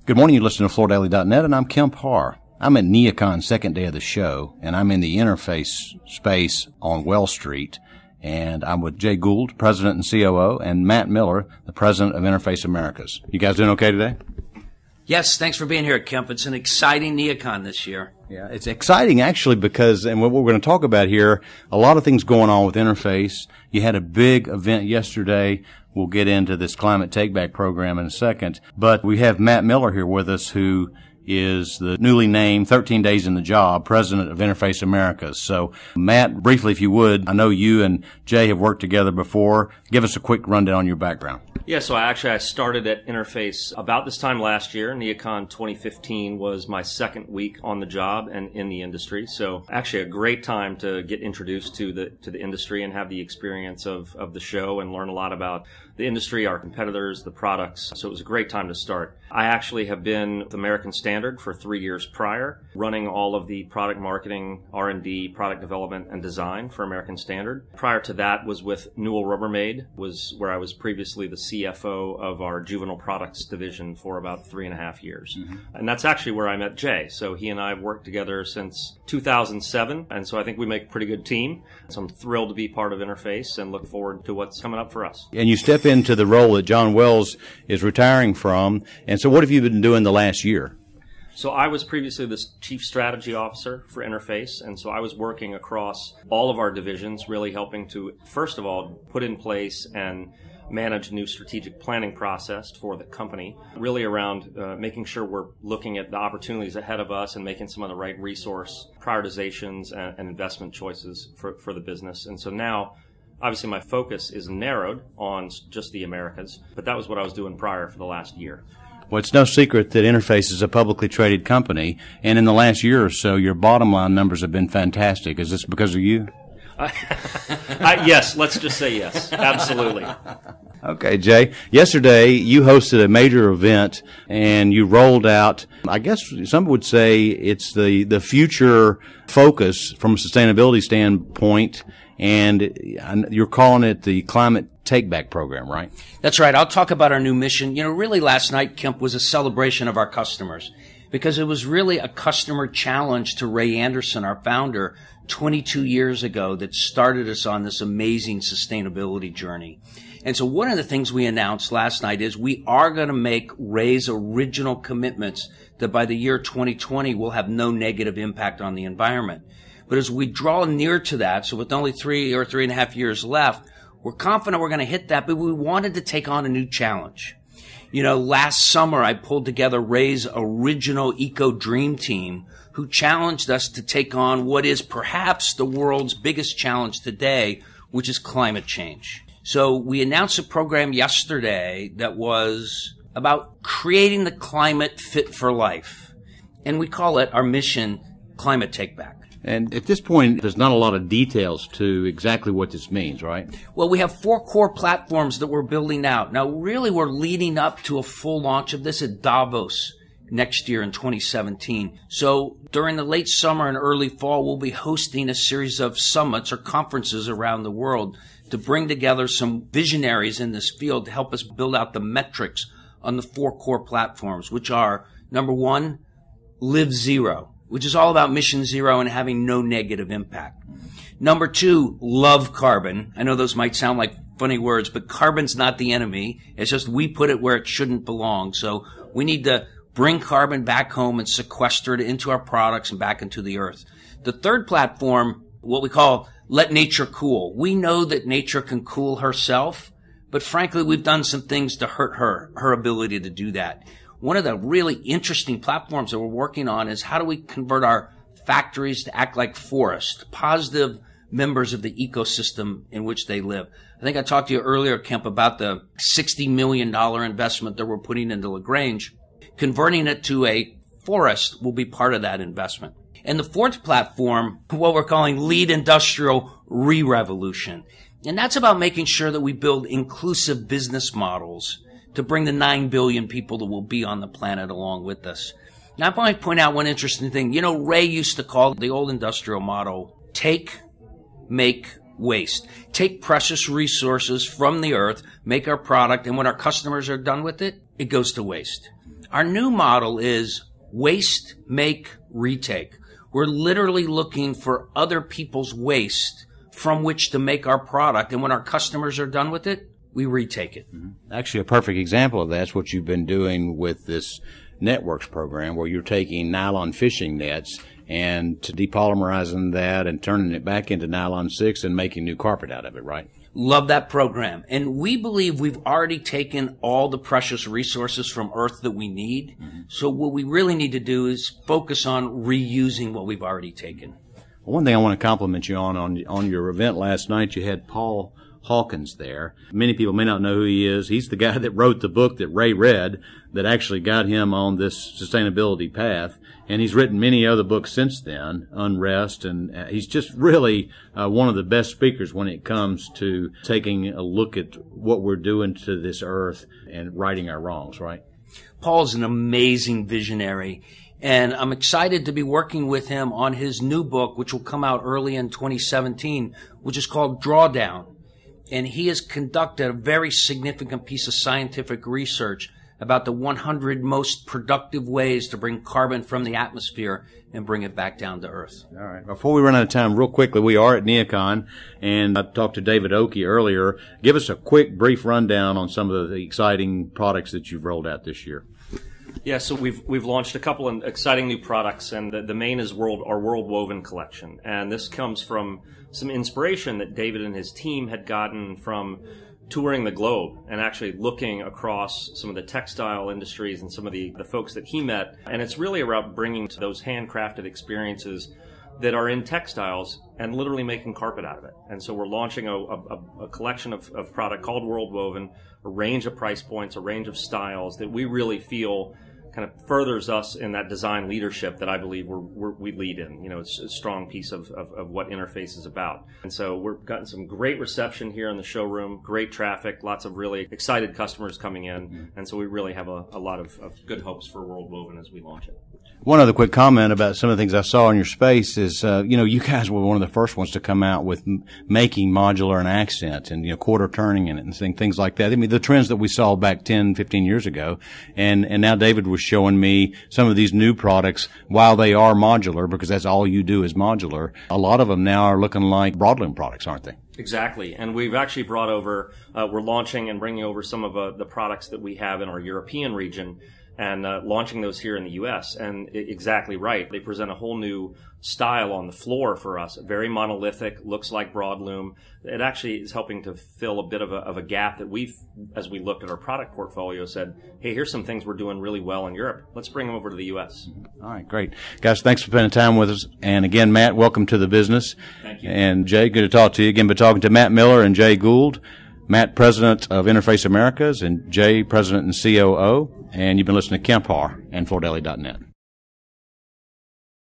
Good morning. You listen to FloorDaily.net, and I'm Kemp Harr. I'm at NeoCon, second day of the show, and I'm in the interface space on Well Street. And I'm with Jay Gould, President and COO, and Matt Miller, the President of Interface Americas. You guys doing okay today? Yes, thanks for being here, Kemp. It's an exciting NeoCon this year. Yeah, it's exciting actually because, and what we're going to talk about here, a lot of things going on with Interface. You had a big event yesterday. We'll get into this climate take-back program in a second. But we have Matt Miller here with us, who is the newly named 13 days in the job, President of Interface Americas. So, Matt, briefly, if you would, I know you and Jay have worked together before. Give us a quick rundown on your background. Yeah, so I started at Interface about this time last year. NeoCon 2015 was my second week on the job and in the industry. So actually a great time to get introduced to the industry and have the experience of the show and learn a lot about the industry, our competitors, the products. So it was a great time to start. I actually have been with American Standard for 3 years prior, running all of the product marketing, R&D, product development, and design for American Standard. Prior to that was with Newell Rubbermaid, was where I was previously the CFO of our juvenile products division for about 3.5 years. Mm-hmm. And that's actually where I met Jay. So he and I have worked together since 2007. And so I think we make a pretty good team. So I'm thrilled to be part of Interface and look forward to what's coming up for us. And you step into the role that John Wells is retiring from. And so what have you been doing the last year? So I was previously the Chief Strategy Officer for Interface, and so I was working across all of our divisions, really helping to, first of all, put in place and manage a new strategic planning process for the company, really around making sure we're looking at the opportunities ahead of us and making some of the right resource prioritizations and investment choices for the business. And so now, obviously, my focus is narrowed on just the Americas, but that was what I was doing prior for the last year. Well, it's no secret that Interface is a publicly traded company, and in the last year or so, your bottom line numbers have been fantastic. Is this because of you? Yes, let's just say yes. Absolutely. Okay, Jay. Yesterday, you hosted a major event, and you rolled out, I guess some would say it's the future focus from a sustainability standpoint, and you're calling it the Climate Take-Back Program, right? That's right. I'll talk about our new mission. You know, really last night, Kemp, was a celebration of our customers because it was really a customer challenge to Ray Anderson, our founder, 22 years ago that started us on this amazing sustainability journey. And so one of the things we announced last night is we are going to make Ray's original commitments that by the year 2020 we'll have no negative impact on the environment. But as we draw near to that, so with only 3 or 3.5 years left, we're confident we're going to hit that, but we wanted to take on a new challenge. You know, last summer I pulled together Ray's original Eco Dream Team, who challenged us to take on what is perhaps the world's biggest challenge today, which is climate change. So we announced a program yesterday that was about creating the climate fit for life. And we call it our mission, Climate Take Back. And at this point, there's not a lot of details to exactly what this means, right? Well, we have 4 core platforms that we're building out. Now, really, we're leading up to a full launch of this at Davos next year in 2017. So during the late summer and early fall, we'll be hosting a series of summits or conferences around the world to bring together some visionaries in this field to help us build out the metrics on the 4 core platforms, which are, number 1, Live Zero, which is all about mission zero and having no negative impact. Number 2, love carbon. I know those might sound like funny words, but carbon's not the enemy. It's just we put it where it shouldn't belong. So we need to bring carbon back home and sequester it into our products and back into the earth. The 3rd platform, what we call let nature cool. We know that nature can cool herself, but frankly, we've done some things to hurt her ability to do that. One of the really interesting platforms that we're working on is how do we convert our factories to act like forests, positive members of the ecosystem in which they live. I think I talked to you earlier, Kemp, about the $60 million investment that we're putting into LaGrange. Converting it to a forest will be part of that investment. And the 4th platform, what we're calling Lead Industrial Re-Revolution. And that's about making sure that we build inclusive business models to bring the 9 billion people that will be on the planet along with us. Now, I might point out one interesting thing. You know, Ray used to call the old industrial model, take, make, waste. Take precious resources from the earth, make our product, and when our customers are done with it, it goes to waste. Our new model is waste, make, retake. We're literally looking for other people's waste from which to make our product. And when our customers are done with it, we retake it. Actually, a perfect example of that's what you've been doing with this Networks program, where you're taking nylon fishing nets and to depolymerizing that and turning it back into nylon 6 and making new carpet out of it, right? Love that program. And we believe we've already taken all the precious resources from Earth that we need. So what we really need to do is focus on reusing what we've already taken. One thing I want to compliment you on your event last night, you had Paul Hawkins there. Many people may not know who he is. He's the guy that wrote the book that Ray read that actually got him on this sustainability path. And he's written many other books since then, Unrest, and he's just really one of the best speakers when it comes to taking a look at what we're doing to this earth and righting our wrongs, right? Paul's an amazing visionary. And I'm excited to be working with him on his new book, which will come out early in 2017, which is called Drawdown. And he has conducted a very significant piece of scientific research about the 100 most productive ways to bring carbon from the atmosphere and bring it back down to Earth. All right. Before we run out of time, real quickly, we are at NeoCon, and I talked to David Oakey earlier. Give us a quick, brief rundown on some of the exciting products that you've rolled out this year. Yeah, so we've launched a couple of exciting new products, and the main is our World Woven collection. And this comes from some inspiration that David and his team had gotten from touring the globe and actually looking across some of the textile industries and some of the folks that he met. And it's really about bringing to those handcrafted experiences that are in textiles and literally making carpet out of it. And so we're launching a collection of product called World Woven, a range of price points, a range of styles that we really feel kind of furthers us in that design leadership that I believe we lead in. You know, it's a strong piece of what Interface is about. And so we've gotten some great reception here in the showroom, great traffic, lots of really excited customers coming in. And so we really have a lot of good hopes for World Woven as we launch it. One other quick comment about some of the things I saw in your space is, you guys were one of the first ones to come out with making modular an accent and, quarter turning in it and things like that. I mean, the trends that we saw back 10, 15 years ago. And now David was showing me some of these new products, while they are modular, because that's all you do is modular. A lot of them now are looking like broadloom products, aren't they? Exactly. And we've actually brought over, we're launching and bringing over some of the products that we have in our European region and launching those here in the U.S. And exactly right. They present a whole new style on the floor for us. Very monolithic, looks like broadloom. It actually is helping to fill a bit of a gap that as we looked at our product portfolio, said, hey, here's some things we're doing really well in Europe. Let's bring them over to the U.S. All right, great. Guys, thanks for spending time with us. And again, Matt, welcome to the business. Thank you. And Jay, good to talk to you. Again, been talking to Matt Miller and Jay Gould. Matt, President of Interface Americas, and Jay, President and COO. And you've been listening to Kemp Harr and FloorDaily.net.